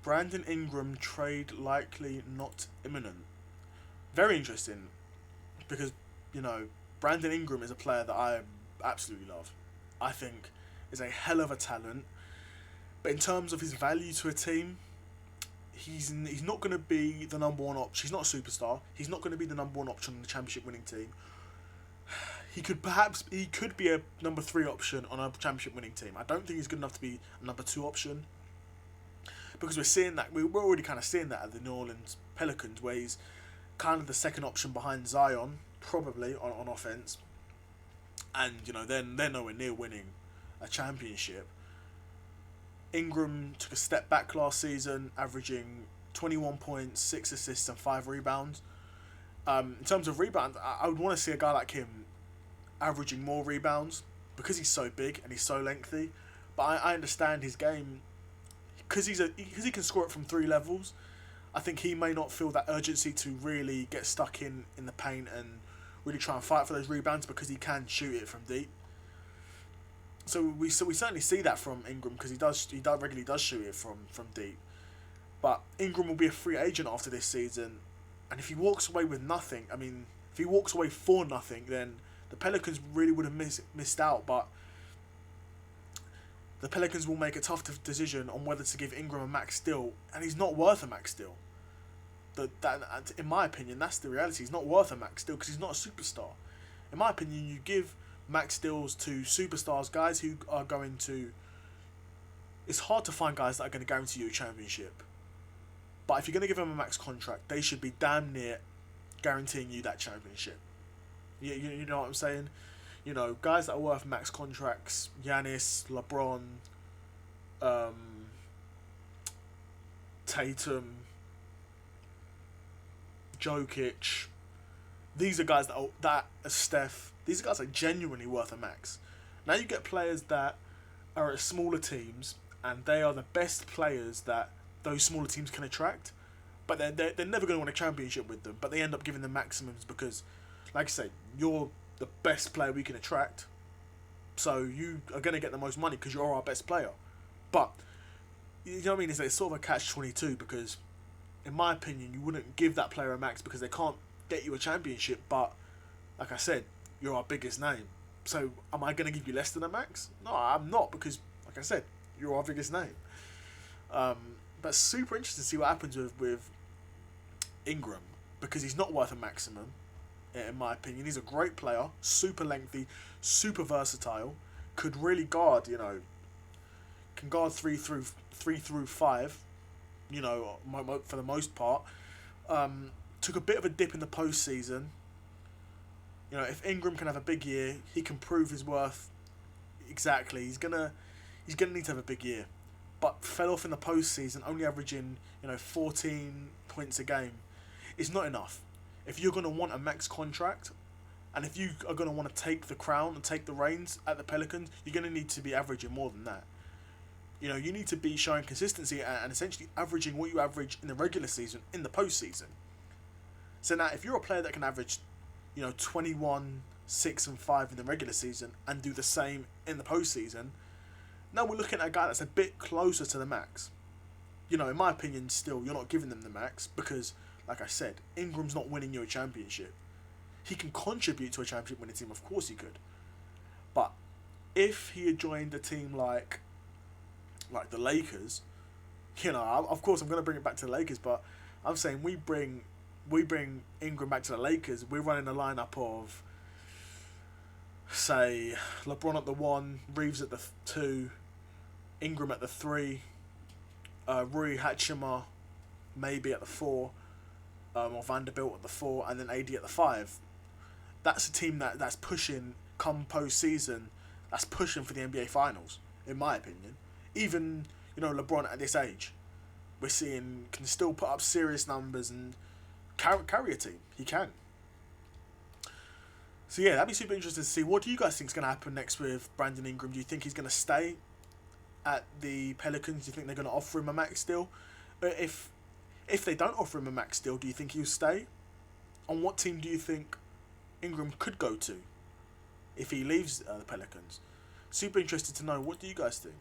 Brandon Ingram trade likely not imminent. Very interesting because, you know, Brandon Ingram is a player that I absolutely love. I think is a hell of a talent. But in terms of his value to a team, he's not going to be the number one option. He's not a superstar. He's not going to be the number one option on the championship winning team. He could be a number three option on a championship winning team. I don't think he's good enough to be a number two option because we're already kind of seeing that at the New Orleans Pelicans, where he's kind of the second option behind Zion, probably on offense, and you know they're nowhere near winning a championship. Ingram took a step back last season, averaging 21 points, 6 assists, and 5 rebounds. In terms of rebounds, I would want to see a guy like him averaging more rebounds because he's so big and he's so lengthy. But I understand his game because he can score it from 3 levels. I think he may not feel that urgency to really get stuck in the paint and really try and fight for those rebounds because he can shoot it from deep. So we certainly see that from Ingram because he regularly does shoot it from deep. But Ingram will be a free agent after this season, and if he walks away with nothing, if he walks away for nothing, then the Pelicans really would have missed out. But the Pelicans will make a tough decision on whether to give Ingram a max deal, and he's not worth a max deal. That in my opinion, that's the reality. He's not worth a max deal because he's not a superstar. In my opinion, you give max deals to superstars, guys who are going to... It's hard to find guys that are going to guarantee you a championship. But if you're going to give them a max contract, they should be damn near guaranteeing you that championship. You know what I'm saying? You know, guys that are worth max contracts, Giannis, LeBron, Tatum, Jokic. These are guys that are Steph. These guys are genuinely worth a max. Now you get players that are at smaller teams, and they are the best players that those smaller teams can attract, but they're never going to win a championship with them. But they end up giving them maximums because, like I said, you're the best player we can attract, so you are going to get the most money because you're our best player. But you know what I mean? It's sort of a catch-22 because, in my opinion, you wouldn't give that player a max because they can't get you a championship. But like I said, you're our biggest name. So am I going to give you less than a max? No, I'm not because, like I said, you're our biggest name. But super interesting to see what happens with Ingram because he's not worth a maximum, in my opinion. He's a great player, super lengthy, super versatile, could really guard, can guard 3 through 5, for the most part. Took a bit of a dip in the postseason. If Ingram can have a big year, he can prove his worth. Exactly, he's gonna need to have a big year, but fell off in the postseason, only averaging 14 points a game. It's not enough. If you're gonna want a max contract, and if you are gonna want to take the crown and take the reins at the Pelicans, you're gonna need to be averaging more than that. You need to be showing consistency and essentially averaging what you average in the regular season in the postseason. So now, if you're a player that can average, 21, 6, and 5 in the regular season and do the same in the postseason, now we're looking at a guy that's a bit closer to the max. In my opinion, still, you're not giving them the max because, like I said, Ingram's not winning you a championship. He can contribute to a championship winning team, of course he could. But if he had joined a team like the Lakers, of course I'm going to bring it back to the Lakers, but I'm saying we bring Ingram back to the Lakers, we're running a lineup of, say, LeBron at the 1, Reeves at the 2, Ingram at the 3, Rui Hachimura maybe at the 4, or Vanderbilt at the 4, and then AD at the 5. That's a team that's pushing, come post-season, that's pushing for the NBA Finals, in my opinion. Even, LeBron at this age, we're seeing can still put up serious numbers and carry a team. He can. So yeah, that'd be super interesting to see. What do you guys think is going to happen next with Brandon Ingram? Do you think he's going to stay at the Pelicans? Do you think they're going to offer him a max deal? If they don't offer him a max deal, do you think he'll stay? On what team do you think Ingram could go to if he leaves the Pelicans? Super interested to know. What do you guys think?